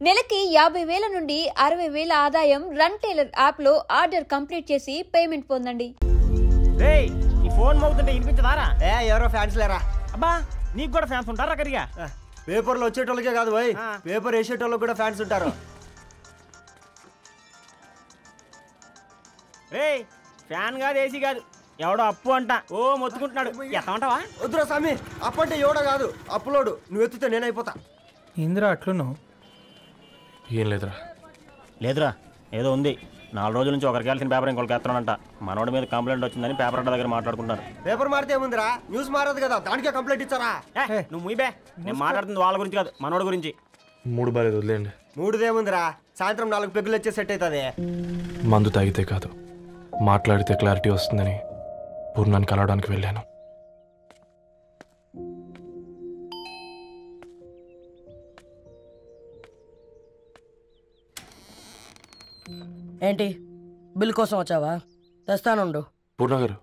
నెలకి 50,000 నుండి 60,000 ఆదాయం రన్ టైలర్ యాప్ లో ఆర్డర్ కంప్లీట్ చేసి పేమెంట్ పొందండి. రేయ్ ఈ ఫోన్ మోగుతుంటే వినిపించదారా? ఎవరో ఫ్యాన్స్ లేరా? అబ్బా నీకు కూడా ఫ్యాన్స్ ఉంటారా? కరిగా పేపర్లో వచ్చేటోళ్ళకే కాదు పోయి, పేపర్ వేసేటోళ్ళకి కూడా ఫ్యాన్స్ ఉంటారు. రేయ్ ఫ్యాన్ కాదు, ఏసీ కాదు, ఎవడో అప్పు అంట ఓ మొత్తుకుంటున్నాడు. ఎత్తమంటావా? వద్దురా స్వామి, అప్పు అంటే ఎవడో కాదు, అప్పులోడు. నువ్వు ఎత్తుతే నేనైపోతా. ఇందిరా అట్లున్నావు? ఏం లేదురా. లేదురా, ఏదో ఉంది. 4 రోజుల నుంచి ఒకరికి వెళ్ళిన పేపర్ ఇంకొకరికి ఎత్తనంట. మనోడి మీద కంప్లైంట్ వచ్చిందని పేపర్ అడ్డ దగ్గర మాట్లాడుకుంటారు. పేపర్ మారితే ఏముందిరా, న్యూస్ మారదు కదా, దానికే కంప్లైంట్ ఇచ్చారా? నువ్వు ముయ్యబే, నేను మాట్లాడుతుంది వాళ్ళ గురించి కాదు, మనోడి గురించి. మూడు బాలేదు, వదిలేండి. మూడుదేముందిరా, సాయంత్రం 4 పెగ్గులు వచ్చే సెట్ అవుతుంది. మందు తాగితే కాదు, మాట్లాడితే క్లారిటీ వస్తుందని పూర్ణాన్ని కలవడానికి వెళ్ళాను. ఏంటి బిల్ కోసం వచ్చావా? తెస్తానుండు. పూర్ణ గారు,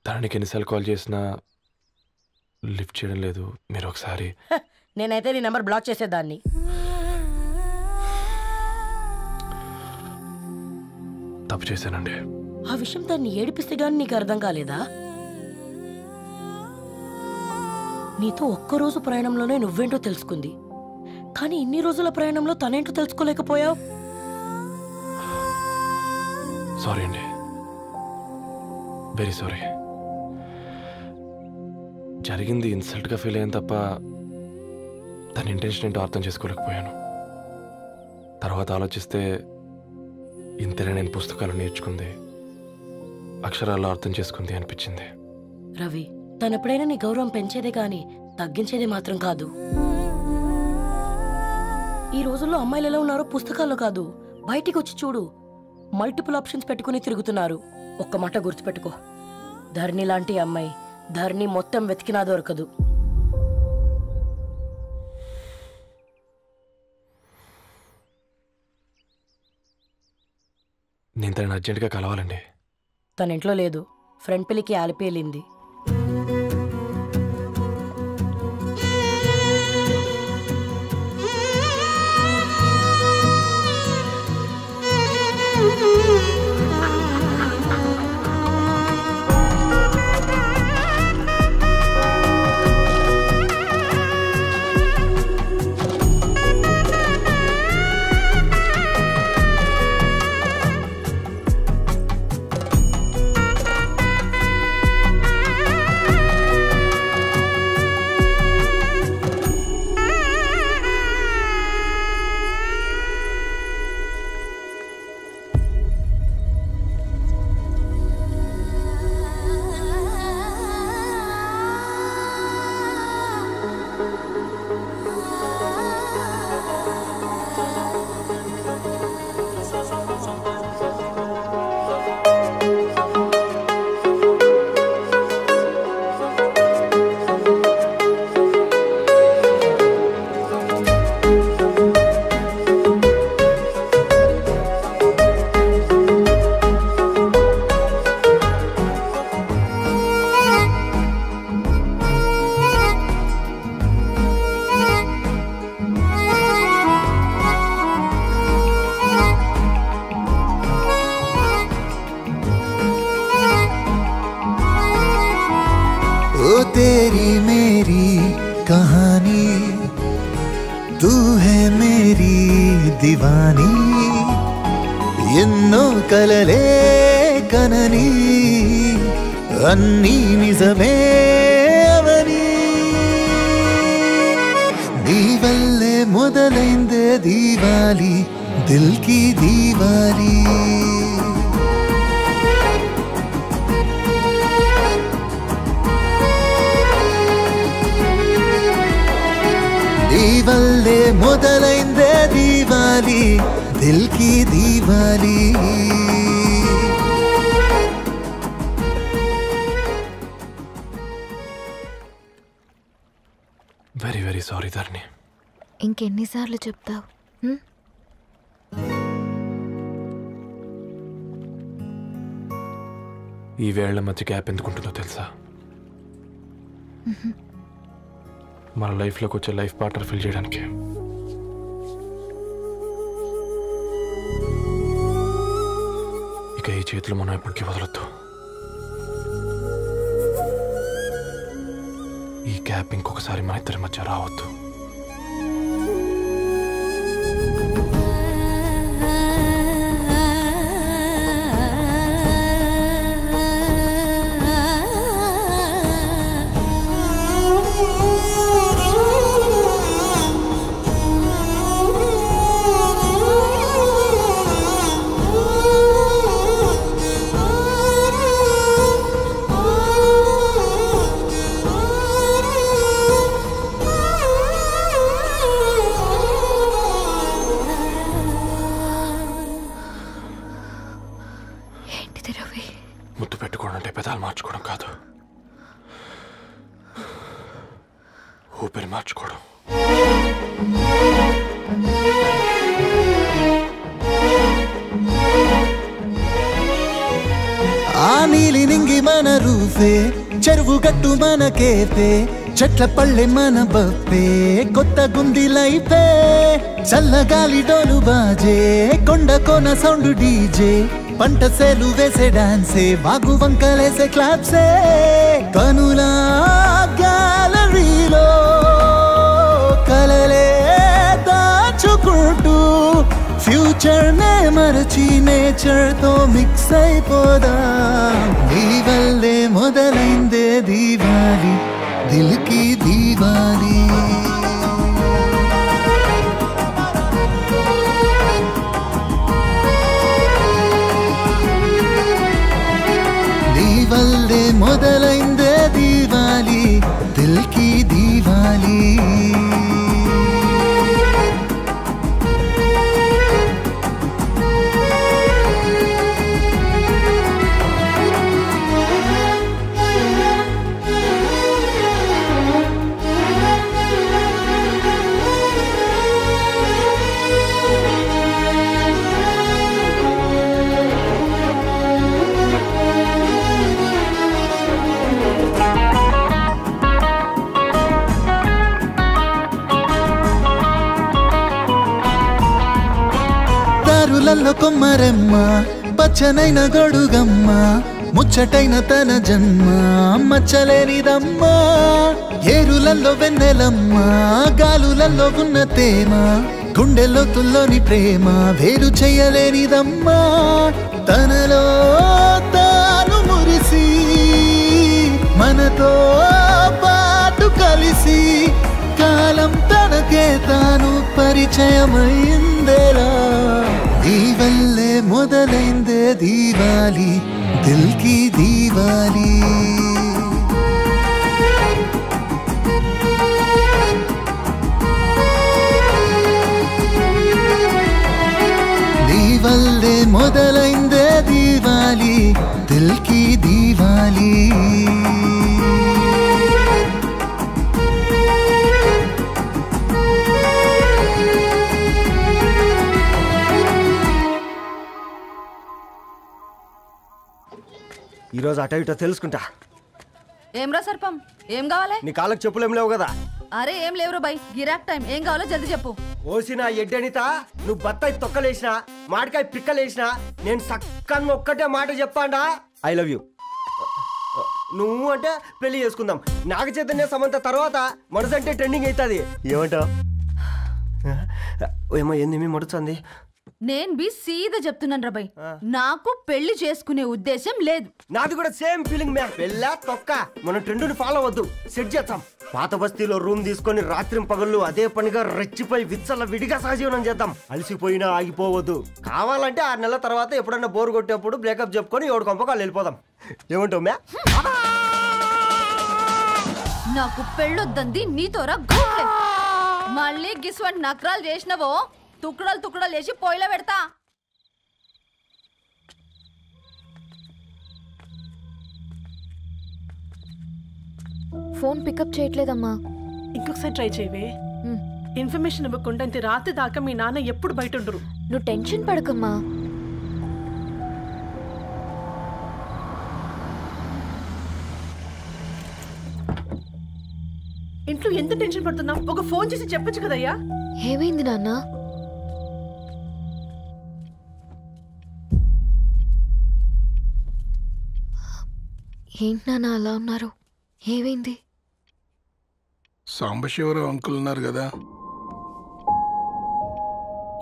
దానికి ఎన్నిసార్లు కాల్ చేసినా లిఫ్ట్ చేయడం లేదు. మీరు ఒకసారి. నేనైతే నీ నెంబర్ బ్లాక్ చేసేదాన్ని. తప్పు చేశానండి. ఆ విషయం దాన్ని ఏడిపిస్తే గానీ నీకు అర్థం కాలేదా? నీతో ఒక్కరోజు ప్రయాణంలోనే నువ్వేంటో తెలుసుకుంది, కానీ ఇన్ని రోజుల ప్రయాణంలో తనేంటో తెలుసుకోలేకపోయావు. సారీ అండి, వెరీ సారీ. జరిగింది ఇన్సల్ట్గా ఫీల్ అయ్యాను తప్ప తన ఇంటెన్షన్ ఏంటో అర్థం చేసుకోలేకపోయాను. తర్వాత ఆలోచిస్తే ఇంతనే నేను పుస్తకాలు నేర్చుకుంది, అక్షరాల్లో అర్థం చేసుకుంది అనిపించింది. రవి, తనెప్పుడైనా నీ గౌరవం పెంచేదే కానీ తగ్గించేదే మాత్రం కాదు. ఈ రోజుల్లో అమ్మాయిలు ఎలా ఉన్నారో పుస్తకాల్లో కాదు, బయటికి వచ్చి చూడు. మల్టిపుల్ ఆప్షన్స్ పెట్టుకుని తిరుగుతున్నారు. ఒక్క మాట గుర్తుపెట్టుకో, ధరణి లాంటి అమ్మాయి ధరణి మొత్తం వెతికినా దొరకదు. నేను తనని అర్జెంటుగా కలవాలండి. తన ఇంట్లో లేదు, ఫ్రెండ్ పెళ్లికి ఆలిపేలింది. तेरी मेरी कहानी, तू है मेरी दीवानी, ఎన్నో కలలే కనని అన్నీ నిజమే అవని, నీ వల్లే మొదలైందే దీవాలి, దిల్ కి దీవాలి. వల్లే మొదలైందే దీవాలి, దిల్ కి దీవాలి. వెరీ వెరీ సారీ ధరణి. ఇంకెన్నిసార్లు చెప్తావు? ఈ వేళ్ల మధ్య గ్యాప్ ఎందుకుంటుందో తెలుసా? మన లైఫ్లోకి వచ్చే లైఫ్ పార్ట్నర్ ఫిల్ చేయడానికి. ఇక ఈ చేతులు మనం ఎప్పటికీ వదలొద్దు. ఈ గ్యాప్ ఇంకొకసారి మన ఇద్దరి మధ్య రావద్దు. ముద్దు పెట్టుకోవడం అంటే పెదాలు మార్చుకోవడం కాదు, ఊపిరి మార్చుకోవడం. ఆ నీలి నింగి మన రూఫే, చెరువు గట్టు మన కేఫే, చెట్ల పళ్ళె మన బఫే, కొత్త గుంది లైఫే, చల్లగాలి డోలు బాజే, కొండ కోన సౌండ్ డీజే, పంట సేలు వేసే డాన్సే, వాగు వంకలేసే క్లాప్సే, కనులా గ్యాలరీలో కలలే దాచుకుంటూ ఫ్యూచర్ నే మరచి నేచర్ తో మిక్స్ అయిపోదా. నీ వల్లే మొదలైందే దీవాలి, దిల్కి దీవాలి. నీ వల్లే మొదలైందే దీవాలి, దిల్కి దీవాలి. దారులలో కొమ్మరెమ్మ, పచ్చనైన గొడుగమ్మ, ముచ్చటైన తన జన్మ మచ్చలేనిదమ్మ. ఏరులలో వెన్నెలమ్మ, గాలులలో ఉన్న తేమ, గుండెలోతుల్లోని ప్రేమ వేరు చెయ్యలేనిదమ్మా. తనలో తాను మురిసి మనతో పాటు కలిసి కాలం తనకే తాను పరిచయమైందేలా. నీ వల్లే మొదలైందే దీవాలి, దిల్కి దీవాలి. నీ వల్లే మొదలైందే దీవాలి, దిల్కి దీవాలి. ఈరోజు అటో ఇటో తెలుసుకుంటా. ఏమ్రా సర్పం, ఏం కావాలి? నీ కాళ్ళకి చెప్పులేం లేవు కదా? అరే ఏం లేవురా బై, గిరాక్ టైం. ఏం కావాలో జల్దీ చెప్పు. ఓసిన ఎడ్డనిత, నువ్వు బత్తాయి తొక్కలేసినా మాడికాయ పిక్కలేసినా నేను సక్కన్ ఒక్కటే మాట చెప్పాండా, ఐ లవ్ యూ. నువ్వు అంటే పెళ్లి చేసుకుందాం. నాగ చైతన్య సమంత తర్వాత మనసంటే ట్రెండింగ్ అవుతుంది. ఏమంటావు? ఏమో ఏంది మీ మడుచుంది? నేను బి సీదా చెప్తున్నాను రా బై, నాకు పెళ్లి చేసుకునే ఉద్దేశం లేదు. నాది కూడా సేమ్ ఫీలింగ్ మ్యామ్. పెళ్ళా తొక్క, మనం ట్రెండ్ని ఫాలో అవ్వద్దు, సెట్ చేద్దాం. పాత బస్తీలో రూమ్ తీసుకొని రాత్రి పగళ్ళు అదే పనిగా రెచ్చిపోయి విచ్చల విడిగా సహజీవనం చేద్దాం. అలసిపోయినా ఆగిపోవద్దు. కావాలంటే 6 నెలల తర్వాత ఎప్పుడన్నా బోర్ కొట్టేప్పుడు బ్రేకప్ చెప్పుకొని 7 కొంపకాలు వెళ్ళిపోదాం. ఏమంటావు మ్యా? నాకు పెళ్ళొద్దంది నీతోరా గూట్లే. మళ్ళీ గిస్వంటి నకరాలు చేసినవో తుక్కడలు తుక్కడలు వేసి పొయ్యిలో పెడతా. ఫోన్ పికప్ చేయట్లేదమ్మా. ఇంకొకసారి ట్రై చేయవే. ఇన్ఫర్మేషన్ ఇవ్వకుండా ఇంత రాత్రి దాకా మీ నాన్న ఎప్పుడు బయట ఉండరు. నువ్వు టెన్షన్ పడకమ్మా. ఇంట్లో ఎంత టెన్షన్ పడుతున్నావు? ఒక ఫోన్ చేసి చెప్పొచ్చు కదయ్యా. ఏమైంది నాన్న? ఏంటి నాన్న అలా ఉన్నారు? ఏమైంది? సాంబశివరావు అంకుల్ ఉన్నారు కదా.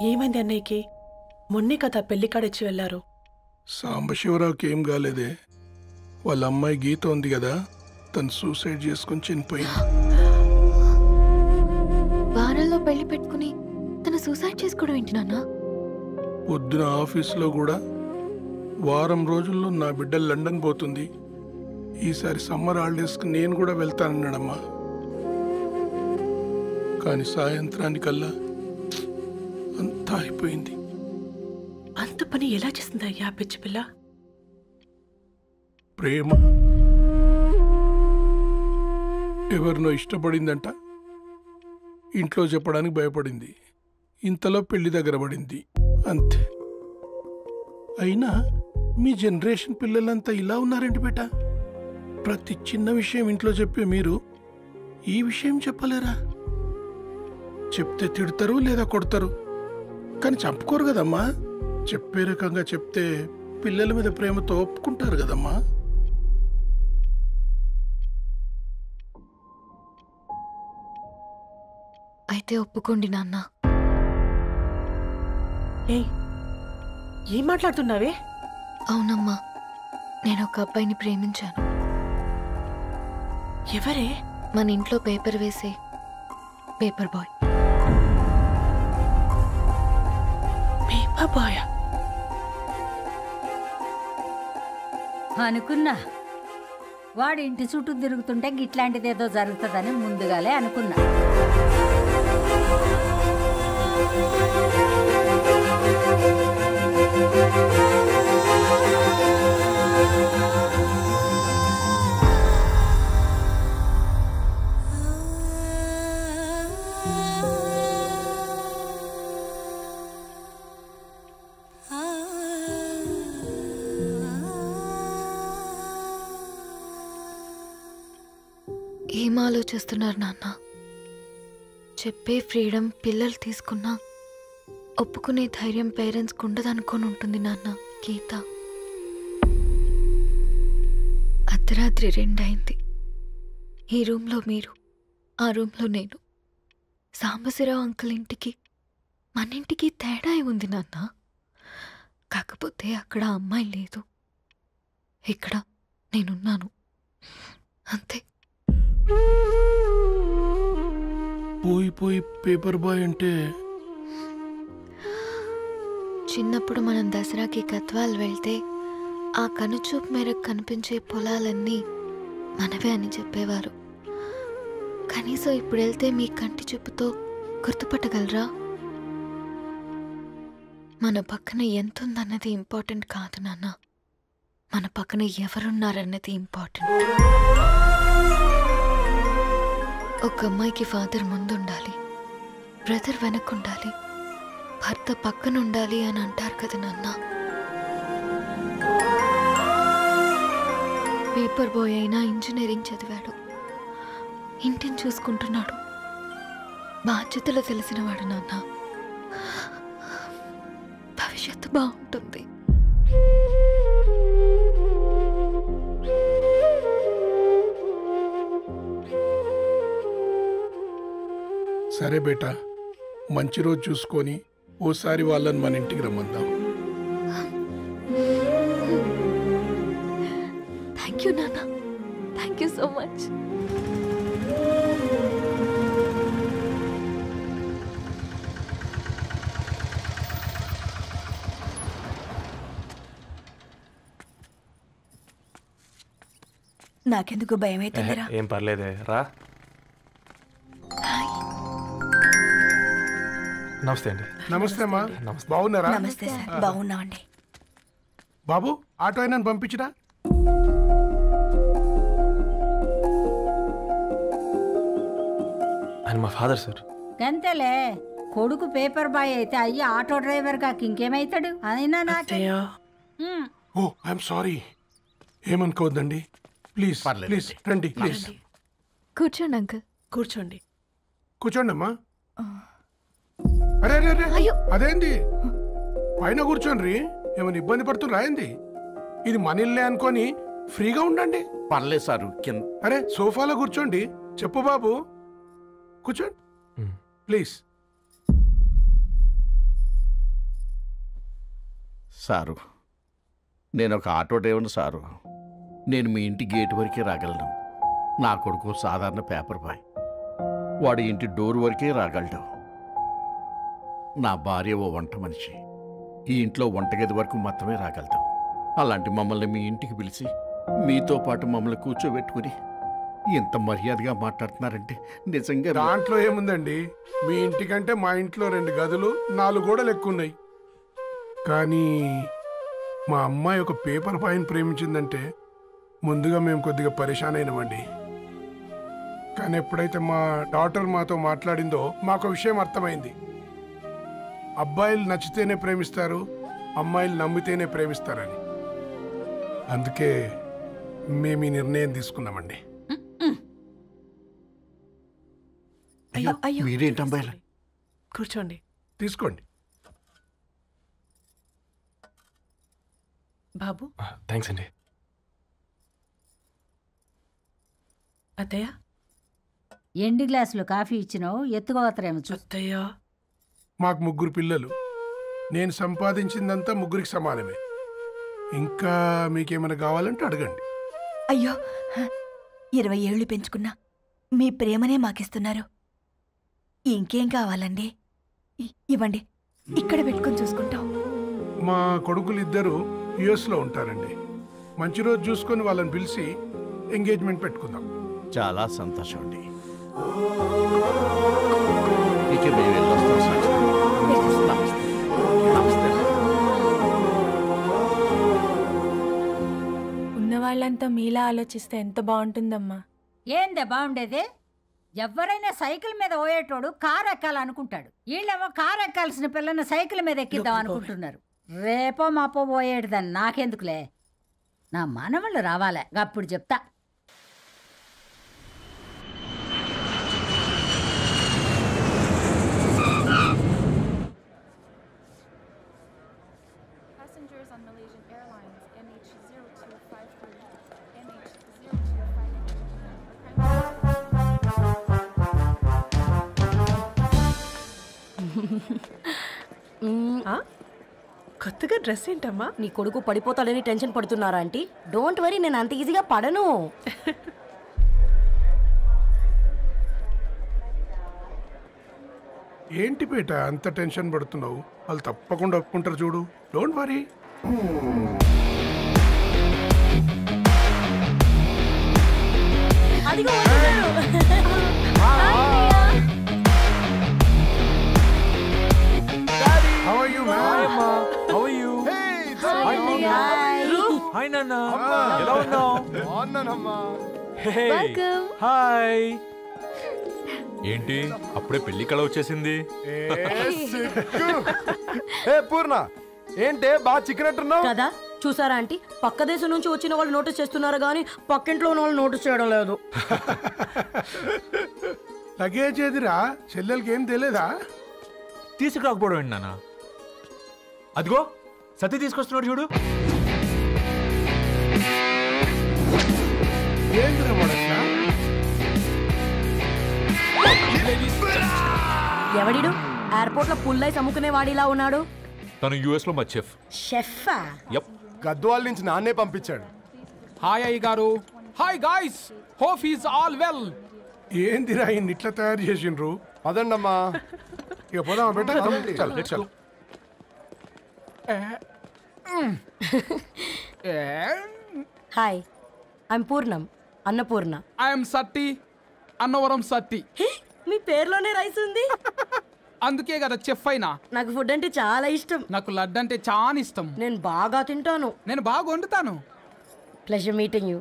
ఏమైంది అన్నయ్యకి? మొన్నే కదా పెళ్లి కాడిచ్చి వెళ్ళారు. సాంబశివరావుకి ఏం కాలేదే. వాళ్ళ అమ్మాయి గీత ఉంది కదా, తను సూసైడ్ చేసుకుని చనిపోయింది. వారంలో పెళ్లి పెట్టుకుని తను సూసైడ్ చేసుకోవడం ఏంటి నాన్న? పొద్దున ఆఫీసులో కూడా వారం రోజుల్లో నా బిడ్డ లండన్ పోతుంది, ఈసారి సమ్మర్ హాలిడేస్కి నేను కూడా వెళ్తానన్నాడమ్మా. కానీ సాయంత్రానికల్లా అంతా అయిపోయింది. అంత పని ఎలా చేస్తుంది అయ్యా పిచ్చి పిల్ల? ప్రేమ ఎవరినో ఇష్టపడిందంట, ఇంట్లో చెప్పడానికి భయపడింది. ఇంతలో పెళ్లి దగ్గర పడింది, అంతే. అయినా మీ జనరేషన్ పిల్లలంతా ఇలా ఉన్నారేంటి బేట? ప్రతి చిన్న విషయం ఇంట్లో చెప్పే మీరు ఈ విషయం చెప్పలేరా? చెప్తే తిడతారు లేదా కొడతారు, కానీ చంపుకోరు కదమ్మా. చెప్పే రకంగా చెప్తే పిల్లల మీద ప్రేమతో ఒప్పుకుంటారు కదమ్మా. అయితే ఒప్పుకోండి నాన్న. ఏం మాట్లాడుతున్నావే? అవునమ్మా, నేను ఒక అబ్బాయిని ప్రేమించాను. ఎవరే? మన ఇంట్లో పేపర్ వేసే పేపర్ బాయ్. పేపర్ బాయ్ అనుకున్నా. వాడి ఇంటి చుట్టూ తిరుగుతుంటే గిట్లాంటిదేదో జరుగుతుందని ముందుగాలే అనుకున్నా. ఏం ఆలోచిస్తున్నారు నాన్న? చెప్పే ఫ్రీడమ్ పిల్లలు తీసుకున్నా ఒప్పుకునే ధైర్యం పేరెంట్స్కి ఉండదనుకొని ఉంటుంది నాన్న. గీత అర్ధరాత్రి 2 అయింది. ఈ రూమ్లో మీరు, ఆ రూమ్లో నేను. సాంబశివరావు అంకుల్ ఇంటికి మన ఇంటికి తేడా ఉంది నాన్న. కాకపోతే అక్కడ అమ్మాయి లేదు, ఇక్కడ నేనున్నాను, అంతే. పోయి పేపర్ బాయ్ అంటే చిన్నప్పుడు మనం దసరాకి గద్వాల్ వెళ్తే ఆ కనుచూపు మేరకు కనిపించే పొలాలన్నీ మనవే అని చెప్పేవారు. కనీసం ఇప్పుడు వెళ్తే మీ కంటి చూపుతో గుర్తుపట్టగలరా? మన పక్కన ఎంతుందన్నది ఇంపార్టెంట్ కాదు నాన్న, మన పక్కన ఎవరున్నారన్నది ఇంపార్టెంట్. ఒక అమ్మాయికి ఫాదర్ ముందుండాలి, బ్రదర్ వెనకుండాలి, భర్త పక్కనుండాలి అని అంటారు కదా నాన్న. పేపర్ బాయ్ అయినా ఇంజనీరింగ్ చదివాడు, ఇంటిని చూసుకుంటున్నాడు, బాధ్యతలు తెలిసినవాడు నాన్న. భవిష్యత్తు బాగుంటుంది. సరే బేటా, మంచి రోజు చూసుకొని ఓసారి వాళ్ళని మన ఇంటికి రమ్మందాం. థ్యాంక్ యూ నాన్న, థ్యాంక్ యూ సో మచ్. నాకెందుకు భయం అవుతుందిరా? ఏం పర్లేదే, రా. నమస్తే అండి. నమస్తే అమ్మా, బాగున్నారా? నమస్తే సార్, బాగున్నామండి. బాబు, ఆటో అయినా పంపించినా? ఆయన మా ఫాదర్ సార్. గంతేలే, కొడుకు పేపర్ బాయ్ అయితే అయ్యి ఆటో డ్రైవర్ కాక ఇంకేమైతాడు? అయినా నాకే. ఓ, ఐఎమ్ సారీ. ఏమనుకోవద్దండి, ప్లీజ్ ప్లీజ్ రండి, ప్లీజ్ కూర్చోండి అంకుల్. కూర్చోండి. కూర్చోండి అమ్మా. అరే అరే అరే అదేంది పైన కూర్చోండి. ఏమైనా ఇబ్బంది పడుతున్నా ఏంది? ఇది మన ఇల్లే అనుకొని ఫ్రీగా ఉండండి. పర్లేదు సారు. అరే సోఫాలో కూర్చోండి. చెప్పు బాబు, కూర్చోండి ప్లీజ్. సారు, నేను ఒక ఆటో డ్రైవర్ని సారు. నేను మీ ఇంటి గేట్ వరకే రాగలను. నా కొడుకు సాధారణ పేపర్ బాయ్, వాడి ఇంటి డోర్ వరకే రాగలడు. నా భార్య ఓ వంట మనిషి, ఈ ఇంట్లో వంటగది వరకు మాత్రమే రాగలదు. అలాంటి మమ్మల్ని మీ ఇంటికి పిలిచి మీతో పాటు మమ్మల్ని కూర్చోబెట్టుకుని ఎంత మర్యాదగా మాట్లాడుతున్నారంటే నిజంగా. దాంట్లో ఏముందండి, మీ ఇంటికంటే మా ఇంట్లో 2 గదులు 4 గోడలు ఎక్కువ ఉన్నాయి. కానీ మా అమ్మాయి ఒక పేపర్ బాయ్ని ప్రేమించిందంటే ముందుగా మేము కొద్దిగా పరేషాన్ అయినామండి. కానీ ఎప్పుడైతే మా డాటర్ మాతో మాట్లాడిందో మాకు విషయం అర్థమైంది. అబ్బాయిలు నచ్చితేనే ప్రేమిస్తారు, అమ్మాయిలు నమ్మితేనే ప్రేమిస్తారని. అందుకే మేము ఈ నిర్ణయం తీసుకున్నామండి. మీరేంటి అమ్మాయిలు? కూర్చోండి. తీసుకోండి. బాబు. థ్యాంక్స్ అండి. అత్తయ్య, ఎండి గ్లాసులో కాఫీ ఇచ్చినావు, ఎత్తుకోవతరేమో చూస్తయ్యా. మాకు 3 పిల్లలు. నేను సంపాదించిందంతా 3కి సమానమే. ఇంకా మీకేమైనా కావాలంటే అడగండి. అయ్యో 20 ఏళ్ళు పెంచుకున్నా మీ ప్రేమనే మాకిస్తున్నారు. ఇంకేం కావాలండి? ఇవ్వండి, ఇక్కడ పెట్టుకొని చూసుకుంటాం. మా కొడుకులు 2 యుఎస్లో ఉంటారండి. మంచి రోజు చూసుకొని వాళ్ళని పిలిచి ఎంగేజ్మెంట్ పెట్టుకుందాం. చాలా సంతోషం అండి. ఇక మేము వెళ్ళొస్తాం సార్. నమస్తే. ఉన్న వాళ్ళంతా మీలా ఆలోచిస్తే ఎంత బాగుంటుందమ్మా. ఏందే బాగుండేది? ఎవరైనా సైకిల్ మీద పోయేటోడు కారు ఎక్కాలనుకుంటాడు. వీళ్ళేమో కారు ఎక్కాల్సిన పిల్లని సైకిల్ మీద ఎక్కిద్దాం అనుకుంటున్నారు. రేపో మాపో పోయేటిదని నాకెందుకులే, నా మనవళ్ళు రావాలే, అప్పుడు చెప్తా. కొత్తగా డ్రెస్ ఏంటమ్మా? నీ కొడుకు పడిపోతాడని టెన్షన్ పడుతున్నారా ఆంటీ? డోంట్ వరీ, నేను అంత ఈజీగా పడను. ఏంటి పేట అంత టెన్షన్ పడుతున్నావు? వాళ్ళు తప్పకుండా ఒప్పుకుంటారు చూడు. Don't worry. How are you, man? Hi, Amma. How are you? Hey, Hi, Mom. Hi. Hi, Nana. ఎలా ఉన్నావు? బాగున్నానమ్మా. Hey. Welcome. Hi. ఏంటి అప్పుడే పెళ్లి కళ వచ్చేసింది? ఏ పూర్ణ, ఏంటే బాగా చిక్కినట్టున్నావు కదా? చూసారా ఆంటీ, పక్క దేశం నుంచి వచ్చిన వాళ్ళు నోటీస్ చేస్తున్నారు కానీ పక్కింట్లో ఉన్న వాళ్ళు నోటీస్ చేయడం లేదు. లగేజ్ ఏదిరా? చెల్లెలకి ఏం తెలియదా? తీసుకురాకపోవడం ఏంటి నాన్న? అదిగో సతీ తీసుకొస్తున్నాడు చూడు. ఏంద్రా మొడట్లా? ఎవడిడు ఎయిర్పోర్ట్ లో పుల్లైస్ అమ్ముకునే వాడిలా ఉన్నాడు? తను యుఎస్ లో మా చెఫ్. షెఫా? యప్. గద్వాల నుంచి నాన్నే పంపించాడు. హాయ్ అయ్య గారు. Hi guys, hope is all well. ఏందిరా ఇన్ని ఇట్లా తయారు చేసిండ్రు? పదండమ్మా. ఇక పోదామా బెట్ట? చల్. హాయ్, ఐఎమ్ పూర్ణం, అన్నపూర్ణ. ఐఎమ్ సత్తి, అన్నవరం సత్తి. మీ పేరులోనే రైస్ ఉంది. అందుకే కదా చెఫ్ అయినా. నాకు ఫుడ్ అంటే చాలా ఇష్టం. నాకు లడ్డు అంటే చాలా ఇష్టం. నేను బాగా తింటాను. నేను బాగా వండుతాను. Pleasure meeting you.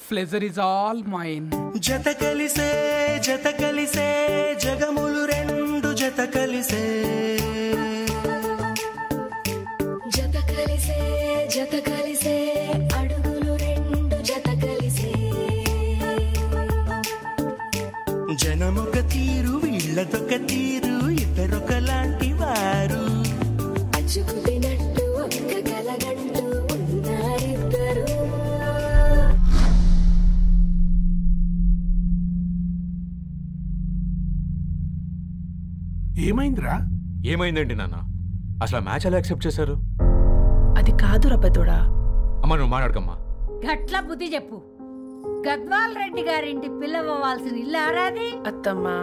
Pleasure is all mine. జత కలిసే జగములు 2 జత కలిసే. జత కలిసే అడుగులు 2 జత కలిసే. జనముక తీరు వీళ్ళదొక తీరు ఇద్దరొకలాంటి వారు అచ్చుకుతినట్టు ఒక్క కలగంటూ ఉన్నారిద్దరు. ఏమైందిరా? ఏమైందండి నాన్న? అసలు మ్యాచ్ ఎలా యాక్సెప్ట్ చేశారు? అది కాదు రబ్బతోడా. అమ్మ నువ్వు మాట్లాడకమ్మా. గట్ల బుద్ధి చెప్పు. గద్వాల్ రెడ్డి గారింటి పిల్లవ్వాల్సిన ఇల్లు ఆరాది అత్తమ్మా.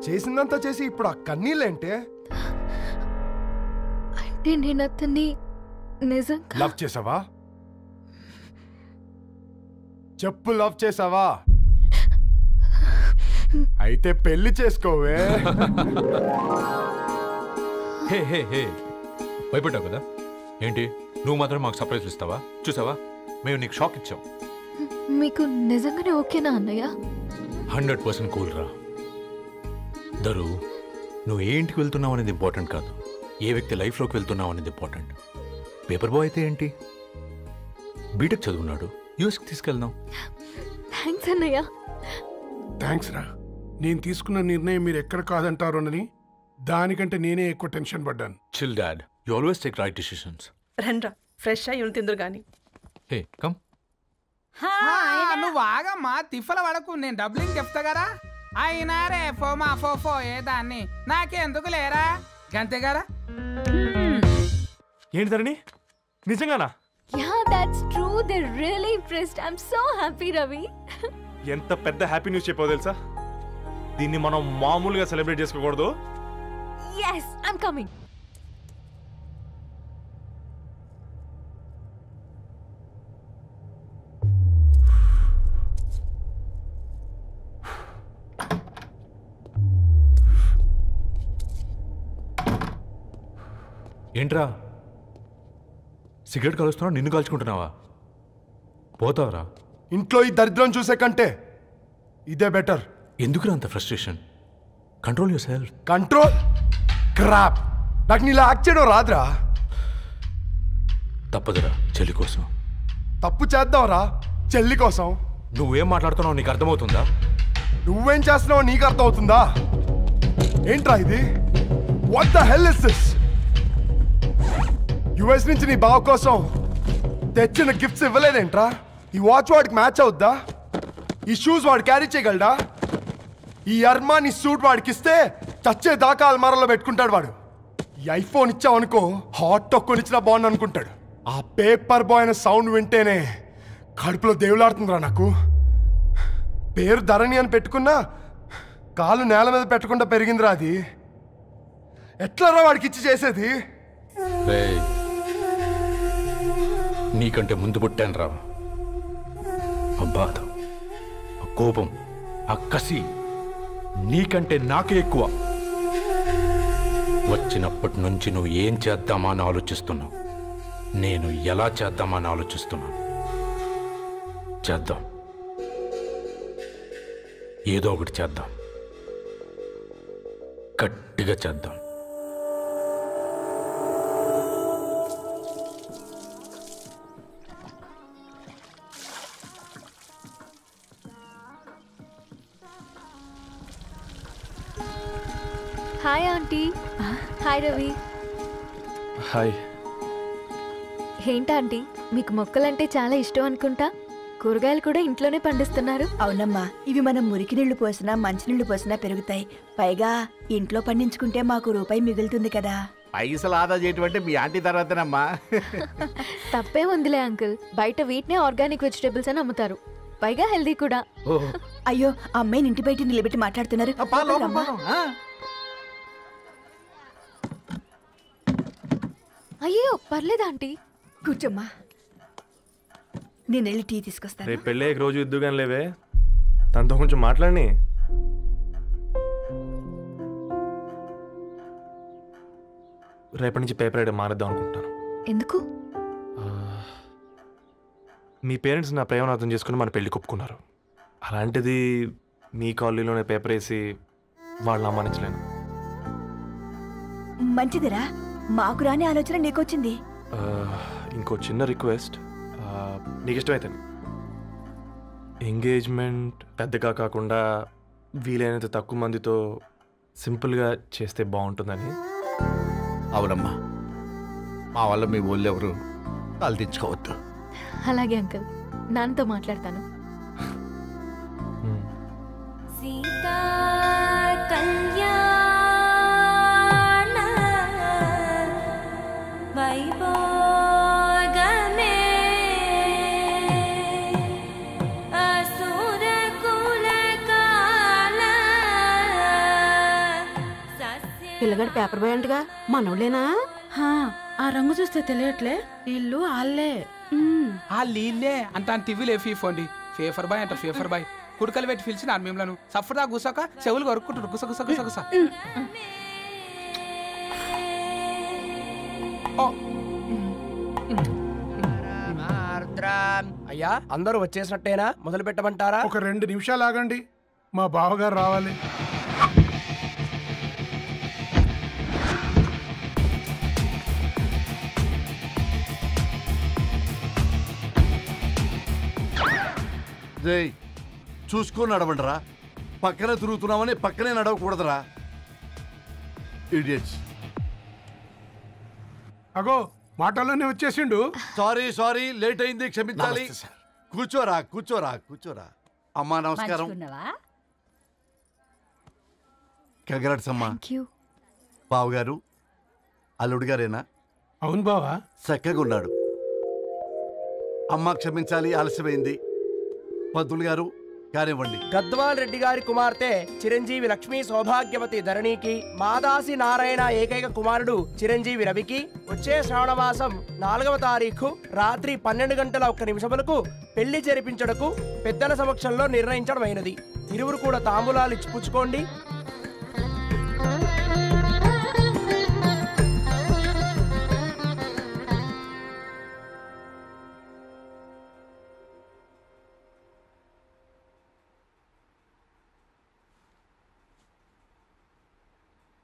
చేసిందంతా చేసి ఇప్పుడు ఆ కన్నీళ్ళేంటే? అంటే నేను అతన్ని నిజంగా లవ్ చేసావా? చెప్పు, లవ్ చేసావా? అయితే పెళ్లి చేసుకోవే. హే హే హే భయపడ్డావు కదా ఏంటి? నువ్వు మాత్రం మాకు సర్ప్రైజ్ ఇస్తావా? చూసావా, మేము నీకు షాక్ ఇచ్చాం. మీకు నిజంగానే ఓకేనా అన్నయ్య? 100% కూల్ రా దరు. నువ్వు ఏ ఇంటికి వెళ్తున్నావు అనేది ఇంపార్టెంట్ కాదు, ఏ వ్యక్తి లైఫ్లోకి వెళ్తున్నావు అనేది ఇంపార్టెంట్. పేపర్ బాయ్ అయితే ఏంటి, బీటెక్ చదువున్నాడు, యూఎస్కి తీసుకెళ్దాం. థ్యాంక్స్ అన్నయ్య. థ్యాంక్స్ రా. నేను తీసుకున్న నిర్ణయం మీరు ఎక్కడ కాదంటారోనని దానికంటే నేనే ఎక్కువ టెన్షన్ పడ్డాను. Chill dad, you always take right decisions. రండ్రా, ఫ్రెష్ అయ్యి ఉండి తిందురు గాని. Hey come. నువ్వు ఆగమ్మా, తిఫల పడకు, నేను డబ్లింగ్ చెప్తా కదా. అయినా రే ఫోమా ఫోఫో ఏ దాన్ని నాకెందుకు లేరా గంతే కదా. ఏంటి ధరణి, నిజంగానా? Yeah, that's true. They're really impressed. I'm so happy, Ravi. ఎంత పెద్ద హ్యాపీ న్యూస్ చెప్పావు తెలుసా? దీన్ని మనం మామూలుగా సెలబ్రేట్ చేసుకోకూడదు. Yes, I'm coming. ఏంట్రా సిగరెట్ కాలుస్తున్నావు, నిన్ను కాల్చుకుంటున్నావా? పోతావరా? ఇంట్లో ఈ దరిద్రం చూసే కంటే ఇదే బెటర్. ఎందుకురా అంత frustration? Control your self. Control crap. నాకు నీలా యాక్ట్ చేయడం రాదురా. తప్పదురా, చెల్లి కోసం. తప్పు చేద్దాంరా, చెల్లి కోసం. నువ్వేం మాట్లాడుతున్నావు నీకు అర్థమవుతుందా? నువ్వేం చేస్తున్నావో నీకు అర్థమవుతుందా? ఏంట్రా ఇది? What the hell is this? US నుంచి నీ బావ కోసం తెచ్చిన గిఫ్ట్స్ ఇవ్వలేదేంట్రా? ఈ వాచ్ వాడికి మ్యాచ్ అవుద్దా? ఈ షూస్ వాడు క్యారీ చేయగలడా? ఈ అర్మానీ సూట్ వాడికి ఇస్తే చచ్చే దాకా అల్మారాలో పెట్టుకుంటాడు వాడు. ఈ ఐఫోన్ ఇచ్చావనుకో హాట్ టాక్ కొనిచ్చినా బాగుంది అనుకుంటాడు. ఆ పేపర్ బాయ్ అనే సౌండ్ వింటేనే కడుపులో దేవులాడుతుందిరా నాకు. పేరు ధరణి అని పెట్టుకున్నా కాలు నేల మీద పెట్టకుండా పెరిగిందిరా అది. ఎట్లరా వాడికి ఇచ్చి చేసేది? నీకంటే ముందు పుట్టాను రా. ఆ బాధ, ఆ కోపం, ఆ కసి నీకంటే నాకే ఎక్కువ. వచ్చినప్పటి నుంచి నువ్వు ఏం చేద్దామా అని ఆలోచిస్తున్నావు, నేను ఎలా చేద్దామా అని ఆలోచిస్తున్నాను. చేద్దాం, ఏదో ఒకటి చేద్దాం, గట్టిగా చేద్దాం. Hi aunty. Hi Ravi. Hi. ఏంటా ఆంటీ, మీకు మొక్కలంటే చాలా ఇష్టం అనుకుంటా. కూరగాయలు కూడా ఇంట్లోనే పండిస్తున్నారు. అవునమ్మా, ఇవి మనం మురికి నీళ్లు పోసినా మంచినీళ్లు పోసినా పెరుగుతాయి. పైగా ఇంట్లో పండించుకుంటే మాకు రూపాయి మిగులుతుంది కదా. పైసలు ఆదా చేయటం అంటే మీ ఆంటీ తర్వాతనమ్మా. తప్పే ఉందిలే అంకుల్, బయట వీటినే ఆర్గానిక్ వెజిటేబుల్స్ అని అమ్ముతారు, పైగా హెల్దీ కూడా. అయ్యో, అమ్మాయిని ఇంటి బయట నిలబెట్టి మాట్లాడుతున్నారు. అయ్యో పర్లేదు ఆంటీ, కూర్చోమ్మా, నేను వెళ్ళి టీ తీసుకొస్తాను. రేపు పెళ్ళి రోజు ఇద్దుగాని లేవే, తనతో కొంచెం మాట్లాడి. రేపటి నుంచి పేపర్ రైడ్ మానేద్దాం అనుకుంటాను. ఎందుకు? మీ పేరెంట్స్ నా ప్రేమను అర్థం చేసుకుని మన పెళ్లి కొప్పుకున్నారు. అలాంటిది మీ కాలనీలోనే పేపర్ వేసి వాళ్ళని అమ్మానించలేను. మంచిదిరా, మాకు రాని ఆలోచన నీకొచ్చింది. ఇంకో చిన్న రిక్వెస్ట్, నీకు ఇష్టమైతే ఎంగేజ్మెంట్ పెద్దగా కాకుండా వీలైనంత తక్కువ మందితో సింపుల్గా చేస్తే బాగుంటుందని. అవునమ్మా, మా వల్ల మీ ఊళ్ళో ఎవరు కాలు తెచ్చుకోవద్దు. అలాగే అంకుల్, నాన్నతో మాట్లాడతాను. సీతా కళ్యాణ వైభోగమే అసుర కులకాల. పిల్లగాడు పేపర్ బాయ్ అంటగా మనోళ్ళేనా? ఆ రంగు చూస్తే తెలియట్లే, ఇల్లు ఆళ్ళే. ఆ లీల్లే అంత టీవీలో ఫీఫోండి. ఫేఫర్ బాయ్ అంట, ఫేఫర్ బాయ్. కుడుకలు పెట్టి పిలిచిన మిమ్మలను సఫర్దా గుసక చెవులు కొరుక్కుంటారు. గుస గుస గుస గుస. అయ్యా, అందరూ వచ్చేసినట్టేనా? మొదలు పెట్టమంటారా? ఒక 2 నిమిషాలు ఆగండి, మా బావగారు రావాలి. చూసుకొని నడవండిరా. పక్కనే తిరుగుతున్నామని పక్కనే నడవకూడదురా. ఇడియట్స్. అగో మాటల్లోనే వచ్చేసిండు. సారీ లేట్ అయింది, క్షమించాలి. కూర్చోరా. అమ్మా నమస్కారం. కంగ్రాట్స్ అమ్మా. బావగారు అల్లుడు గారేనా? అవును బావా. చక్కగా ఉన్నాడు. అమ్మ క్షమించాలి, ఆలస్యమైంది. పంతులు గారు కానివ్వండి. గద్వాల్ రెడ్డి గారి కుమార్తె చిరంజీవి లక్ష్మీ సౌభాగ్యవతి ధరణికి, మాదాసి నారాయణ ఏకైక కుమారుడు చిరంజీవి రవికి వచ్చే శ్రావణమాసం 4వ తారీఖు రాత్రి 12:01 పెళ్లి జరిపించడకు పెద్దల సమక్షంలో నిర్ణయించడమైనది. ఇరువురు కూడా తాంబూలాలు ఇచ్చి పుచ్చుకోండి.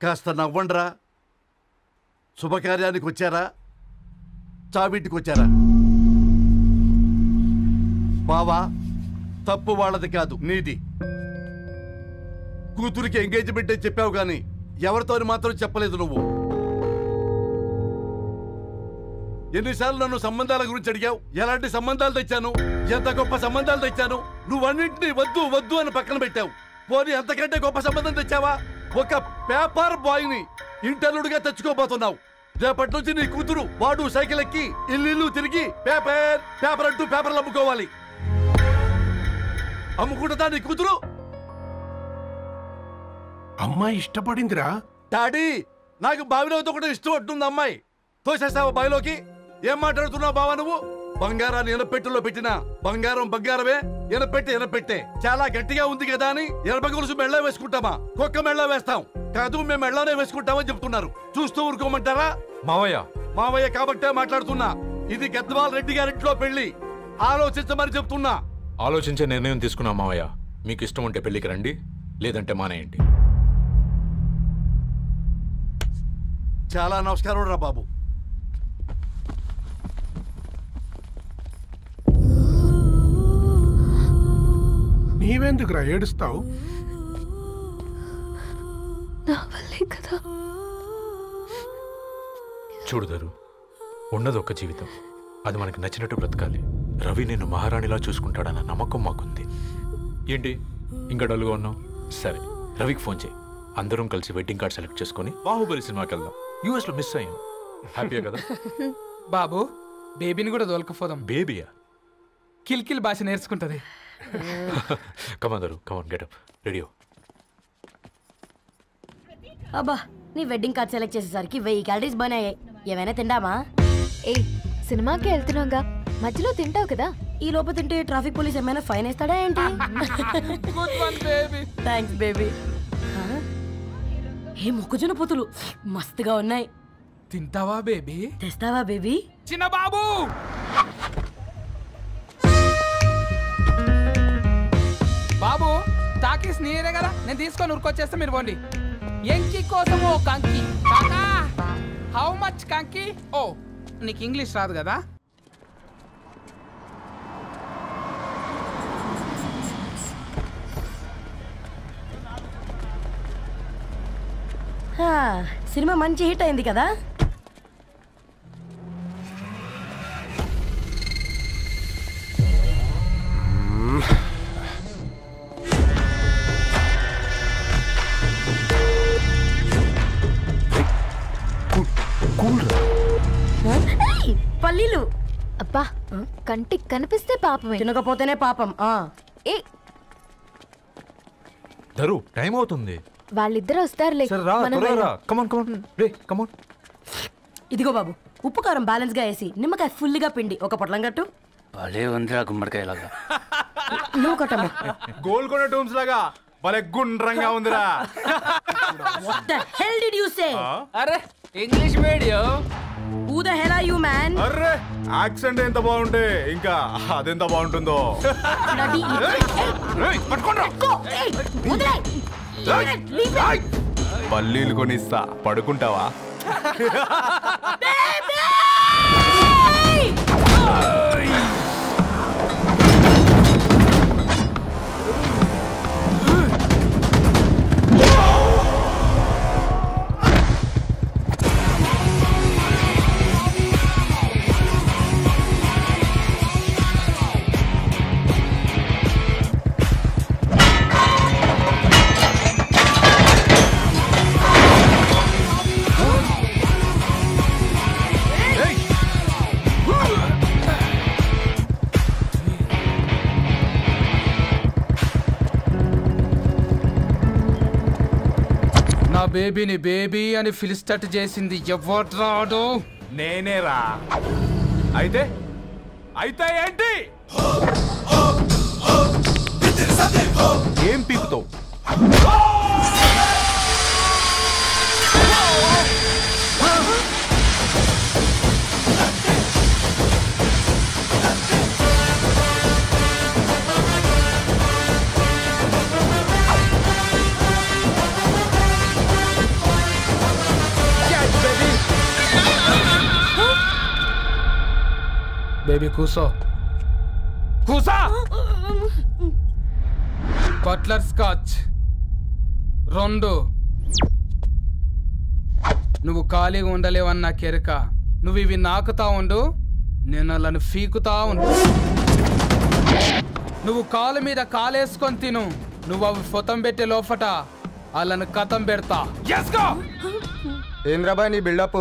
కాస్త నవ్వండ్రా. శుభకార్యానికి వచ్చారా, చావింటికి వచ్చారా? బావా, తప్పు వాళ్ళది కాదు, నీది. కూతురికి ఎంగేజ్మెంట్ అని చెప్పావు కానీ ఎవరితో మాత్రం చెప్పలేదు నువ్వు. ఎన్నిసార్లు నన్ను సంబంధాల గురించి అడిగావు? ఎలాంటి సంబంధాలు తెచ్చాను, ఎంత గొప్ప సంబంధాలు తెచ్చాను. నువ్వన్నింటినీ వద్దు అని పక్కన పెట్టావు. పోనీ అంతకంటే గొప్ప సంబంధం తెచ్చావా? ఒక పేపర్ బాయ్ ని ఇంటర్లుడిగా తెచ్చుకోబోతున్నావు. రేపటి నుంచి నీ కూతురు వాడు సైకిల్ ఎక్కి ఇల్లు తిరిగి పేపర్ అంటూ పేపర్లు అమ్ముకోవాలి. అమ్ముకుంటుందా నీ కూతురు? అమ్మాయి ఇష్టపడిందిరా. డాడీ, నాకు బావిలో కూడా ఇష్టం ఉంటుంది. అమ్మాయి తోసేస్తావా బావిలోకి? ఏం మాట్లాడుతున్నావు బావా నువ్వు? బంగారాన్ని ఎనపెట్టులో పెట్టినా బంగారమే. ఎనపెట్టే చాలా గట్టిగా ఉంది కదా అని ఎనప గొలుసు మెళ్ళ వేసుకుంటామా? కుక్క మెళ్ళ వేస్తాం కాదు, మేము మెళ్ళనే వేసుకుంటామని చెప్తున్నారు. చూస్తూ ఊరుకోమంటారా? మావయ్య కాబట్టే మాట్లాడుతున్నా. ఇది గద్వాల్ రెడ్డి గారింట్లో పెళ్లి. ఆలోచించమని చెప్తున్నా. ఆలోచించే నిర్ణయం తీసుకున్నా మావయ్య. మీకు ఇష్టం ఉంటే పెళ్లికి రండి, లేదంటే మానేయండి. చాలా నమస్కారం రా బాబు. నీవెందుకురా ఏడుస్తావు? నా వల్లే కదా. చూడుదరు, ఉన్నది ఒక్క జీవితం, అది మనకి నచ్చినట్టు బ్రతకాలి. రవి నేను మహారాణిలా చూసుకుంటాడన్న నమ్మకం మాకుంది. ఏంటి ఇంకా డల్గా ఉన్నావు? సరే, రవికి ఫోన్ చేయి. అందరం కలిసి వెడ్డింగ్ కార్డ్ సెలెక్ట్ చేసుకుని బాహుబలి సినిమాకి వెళ్దాం. యూఎస్ లో మిస్ అయ్యాం. హ్యాపీయా కదా? బాబు, బేబీని కూడా దొలకపోదాం. బేబీయా? కిల్కిల్ భాష నేర్చుకుంటది. కమాందరు, కమాన్ గెట్ అప్, రెడీ. అబ్బా, నీ వెడ్డింగ్ కార్డ్ సెలెక్ట్ చేసేసరికి 1000 క్యాలరీస్ బర్న్ అయ్యాయి. ఏమైనా తిండామా? సినిమాకి వెళ్తున్నాగా, మధ్యలో తింటావు కదా. ఈ లోపు తింటే ట్రాఫిక్ పోలీస్ ఏమైనా ఫైన్ వేస్తాడా ఏంటి? Thanks baby. ఏ మొక్కజొన్న పొతులు మస్తుగా ఉన్నాయి. తింటావా బేబీ? తెస్తావా బేబీ? చిన్న బాబు, బాబు టాకీస్ నీరే కదా, నేను తీసుకొని ఉరికొచ్చేస్తే మీరు పోండి. ఎంకి కోసం ఓ కంకి. కాకా, హౌ మచ్ కంకి? ఓ, నీకు ఇంగ్లీష్ రాదు కదా. సినిమా మంచి హిట్ అయింది కదా. పల్లీలు అబ్బా కంటికి కనిపిస్తే పాపమే, తినకపోతేనే పాపం. ఏ ధరు టైం అవుతుంది. వాళ్ళిద్దరు వస్తారులే. మనం వెళ్దాం. ఇదిగో బాబు, ఉప్పు కారం బ్యాలెన్స్ గా వేసి నిమ్మకాయ ఫుల్ గా పిండి ఒక పొట్లం కట్టు. భలే ఉందిరా గుమ్మడికాయలాగా. నువ్వు కట్టమ్మా. గోల్కొండ టూమ్స్ లాగా భలే గుండ్రంగా ఉందిరా. What the hell did you say? అరే English medium. Who the hell are you, man? Array accent ఎంత బాగుంటే ఇంకా అదెంత బాగుంటుందో. పల్లీలు కొనిస్తా, పడుకుంటావా? బేబీని బేబీ అని ఫిలిస్టట్ చేసింది ఎవడ్రాడు? నేనేరా. అయితే అయితే ఏంటి? ఏం పీకుతావు? బేబీ కూసో, కూసా. Buttler scotch 2. నువ్వు ఖాళీగా ఉండలేవన్న కెరక. నువ్వు ఇవి నాకుతా ఉండు, నేను వాళ్ళని ఫీకుతా ఉండు. నువ్వు కాలు మీద కాలేసుకొని తిను. నువ్వు అవి ఫొతం పెట్టే లోపట వాళ్ళని కథం పెడతా. ఏంద్రాబాయ్ నీ బిల్డప్?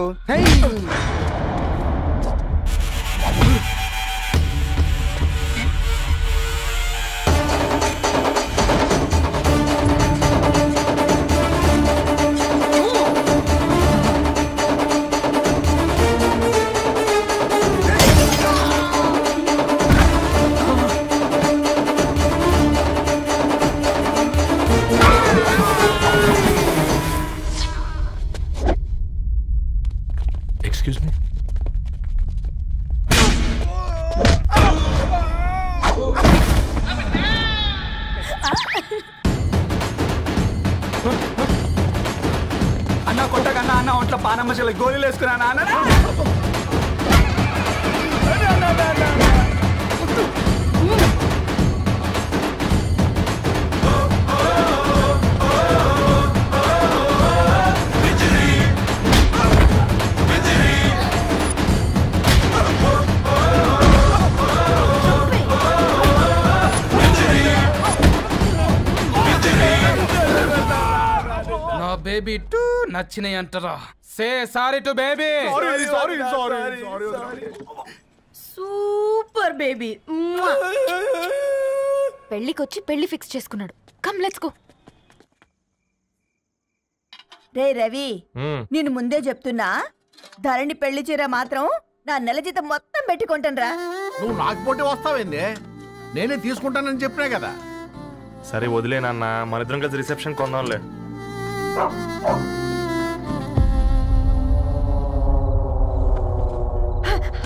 Excuse me? అన్న కొట్టకన్నా అన్న ఒంట్లో పానమ్మశల గోళీలు వేసుకున్నా అన్న. బేబీ టూ నచ్చినాయి అంటారా? Say sorry to baby. Super baby. పెళ్ళికొచ్చి పెళ్లి ఫిక్స్ చేసుకున్నాడు. Come let's go. రే రవి, నేను ముందే చెప్తున్నా, ధరణి పెళ్లి చీర మాత్రం నా నెల జీతం మొత్తం పెట్టుకుంటాను రా. నువ్వు నాకు పోటీ వస్తావేంది? నేనే తీసుకుంటానని చెప్పినా కదా. సరే వదిలేనన్నా, మన ఇద్దరం కలిసి రిసెప్షన్ కొందాంలే.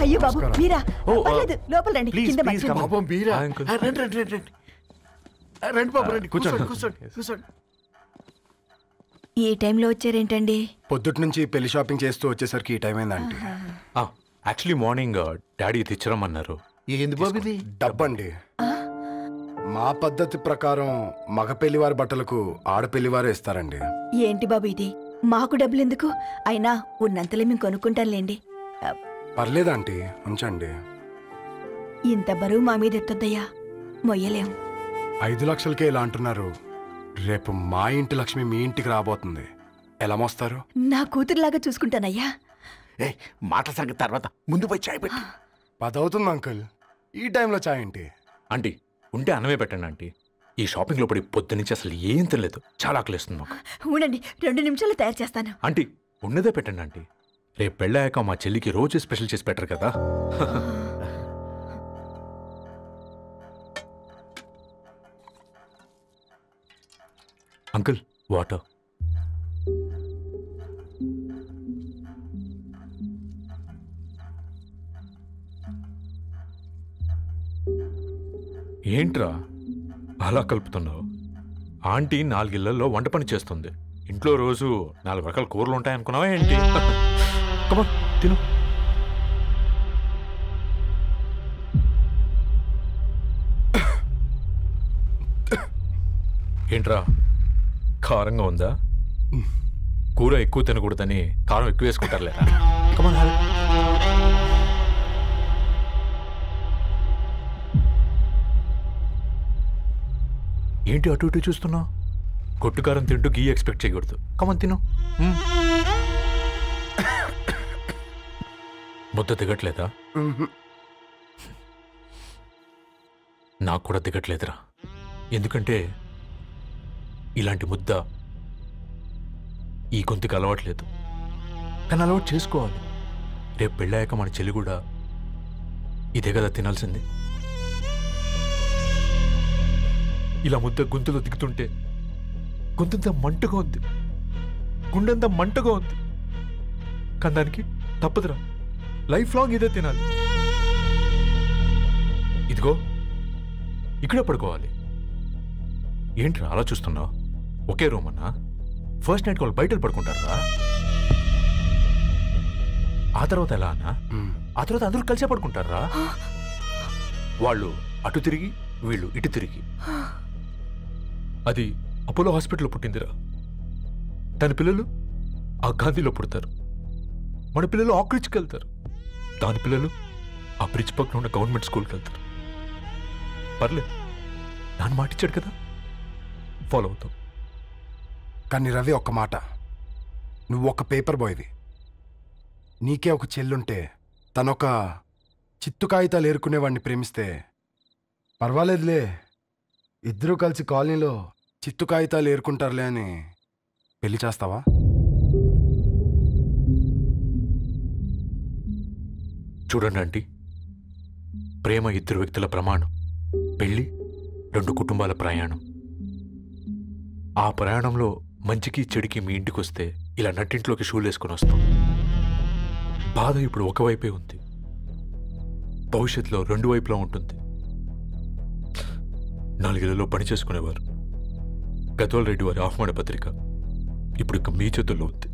అయ్యో బాబు మీరా? పర్లేదు, లోపల రండి. కింద మంచం. పాపం మీరా? రండి రండి రండి రండి బాబు రండి. కూర్చోండి కూర్చోండి కూర్చోండి. ఈ టైంలో వచ్చారేంటండి? పొద్దుటి నుంచి పెళ్లి షాపింగ్ చేస్తూ వచ్చేసరికి ఈ టైం అయిందండి. యాక్చువల్లీ మార్నింగ్ డాడీ తెచ్చరమన్నారు. ఏంది బాబు ఇది? డబ్బండి. మా పద్ధతి ప్రకారం మగ పెళ్లివారి బట్టలకు ఆడపెళ్లివారు ఇస్తారండి. ఏంటి బాబు ఇది? మాకు డబ్బులు ఎందుకు? అయినా ఉన్నంతలే మేము కొనుక్కుంటాంలేండి. పర్లేదు ఆంటీ, ఉంచండి. ఇంత బరువు మా మీద ఎత్తొద్దయ్యా, మొయ్యలేం. 5 లక్షలకే ఇలా అంటున్నారు. రేపు మా ఇంటి లక్ష్మి మీ ఇంటికి రాబోతుంది. ఎలా మోస్తారు? నా కూతురులాగా చూసుకుంటానయ్యా. మాట సంగతి తర్వాత, ముందు పోయి చాయ్ పెట్టి. 10 అవుతుంది అంకుల్, ఈ టైంలో చాయ్ ఏంటి? ఆంటీ ఉంటే అన్నమే పెట్టండి ఆంటీ. ఈ షాపింగ్లో పడి పొద్దునుంచి అసలు ఏం తినలేదు, చాలా ఆకలిస్తుంది మాకు. ఉండండి, 2 నిమిషాలు తయారు చేస్తాను. ఆంటీ ఉన్నదే పెట్టండి ఆంటీ. రేపు పెళ్ళాక మా చెల్లికి రోజు స్పెషల్ చేసి పెట్టరు కదా. Uncle water. ఏంట్రా అలా కలుపుతున్నావు? ఆంటీ 4 ఇళ్లలో వంట పని చేస్తుంది. ఇంట్లో రోజు 4 రకాల కూరలు ఉంటాయనుకున్నావా ఏంటి? కమాన్ తిను. ఏంట్రా కారంగా ఉందా? కూర ఎక్కువ తినకూడదని కారం ఎక్కువ వేసుకుంటారులే. కమాన్ హరి. ఏంటి అటు ఇటు చూస్తున్నావు? కొట్టుకారం తింటూ గీ ఎక్స్పెక్ట్ చేయకూడదు. కమన్ తిను. ముద్ద దిగట్లేదా? నాకు కూడా దిగట్లేదురా. ఎందుకంటే ఇలాంటి ముద్ద ఈ గొంతుకి అలవాట్లేదు. కానీ అలవాటు చేసుకోవాలి. రేపు పెళ్ళాక మన చెల్లి కూడా ఇదే కదా తినాల్సింది. ఇలా ముద్ద గొంతులో దిగుతుంటే గొంతంతా మంటగా ఉంది, గుండెంతా మంటగా ఉంది. కానీ దానికి తప్పదురా, లైఫ్ లాంగ్ ఇదే తినాలి. ఇదిగో ఇక్కడే పడుకోవాలి. ఏంట్రా అలా చూస్తున్నావు? ఒకే రూమ్ అన్నా? ఫస్ట్ నైట్ వాళ్ళు బయటలు పడుకుంటారా? ఆ తర్వాత ఎలా అన్నా? ఆ తర్వాత అందరూ కలిసే పడుకుంటారా? వాళ్ళు అటు తిరిగి వీళ్ళు ఇటు తిరిగి. అది అపోలో హాస్పిటల్లో పుట్టిందిరా. దాని పిల్లలు ఆ గాంధీలో పుడతారు. మన పిల్లలు ఆక్రిచ్కి వెళ్తారు. దాని పిల్లలు ఆ బ్రిడ్జ్ పక్కన ఉన్న గవర్నమెంట్ స్కూల్కి వెళ్తారు. పర్లేదు, నాన్న మాటిచ్చాడు కదా, ఫాలో అవుతాం. కానీ రవి, ఒక్క మాట, నువ్వు ఒక పేపర్ బాయ్వి. నీకే ఒక చెల్లుంటే తనొక చిత్తు కాగితాలు ఏరుకునేవాడిని ప్రేమిస్తే పర్వాలేదులే, ఇద్దరూ కలిసి కాలనీలో చిత్తు కాగితాలు ఏరుకుంటారులే అని పెళ్లి చేస్తావా? చూడండి ఆంటీ, ప్రేమ 2 వ్యక్తుల ప్రమాణం, పెళ్ళి 2 కుటుంబాల ప్రయాణం. ఆ ప్రయాణంలో మంచికి చెడుకి మీ ఇంటికి వస్తే ఇలా నట్టింట్లోకి షూలు వేసుకొని వస్తాం. బాధ ఇప్పుడు ఒకవైపే ఉంది, భవిష్యత్తులో 2 వైపులా ఉంటుంది. 4 ఇళ్లలో పని చేసుకునేవారు. గద్వాల్ రెడ్డి వారి ఆహ్వాన పత్రిక ఇప్పుడు ఇక మీ చేతుల్లో ఉంది.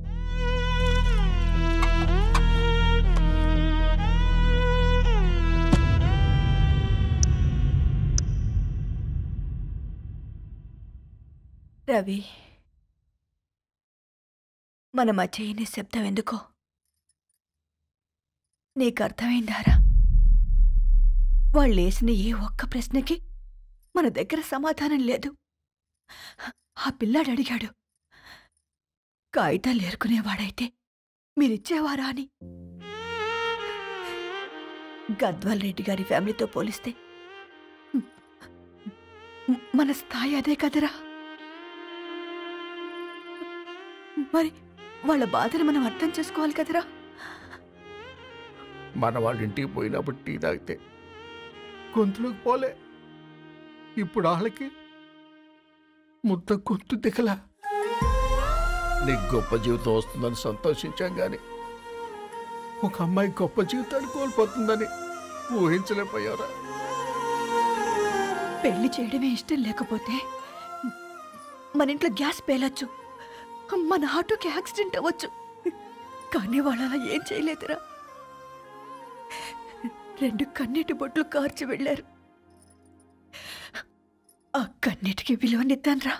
రవి, మన మధ్య ఈ నిశ్శబ్దం ఎందుకో నీకు అర్థమైందారా? వాళ్ళు వేసిన ఏ ఒక్క ప్రశ్నకి మన దగ్గర సమాధానం లేదు. ఆ పిల్లాడు అడిగాడు, కాగితాలు ఏరుకునేవాడైతే మీరిచ్చేవారా అని. గద్వాల్ రెడ్డి గారి ఫ్యామిలీతో పోలిస్తే మన స్థాయి అదే కదరా. మరి వాళ్ళ బాధను మనం అర్థం చేసుకోవాలి కదరా. మన వాళ్ళ ఇంటికి పోయినప్పుడు టీ తాగితే గొంతులోకి పోలే, ఇప్పుడు వాళ్ళకి ముద్ద గొంతు దిగలా. నీకు గొప్ప జీవితం వస్తుందని సంతోషించాం కానీ ఒక అమ్మాయి గొప్ప జీవితాన్ని కోల్పోతుందని ఊహించలేకపోయారా? పెళ్లి చేయడమే ఇష్టం లేకపోతే మన ఇంట్లో గ్యాస్ పేలొచ్చు, మన ఆటోకి యాక్సిడెంట్ అవ్వచ్చు. కానీ వాళ్ళు అలా ఏం చేయలేదురా. 2 కన్నీటి బొట్లు కార్చి వెళ్ళారు. ఆ కన్నీటికి విలువనిద్దాన్రా.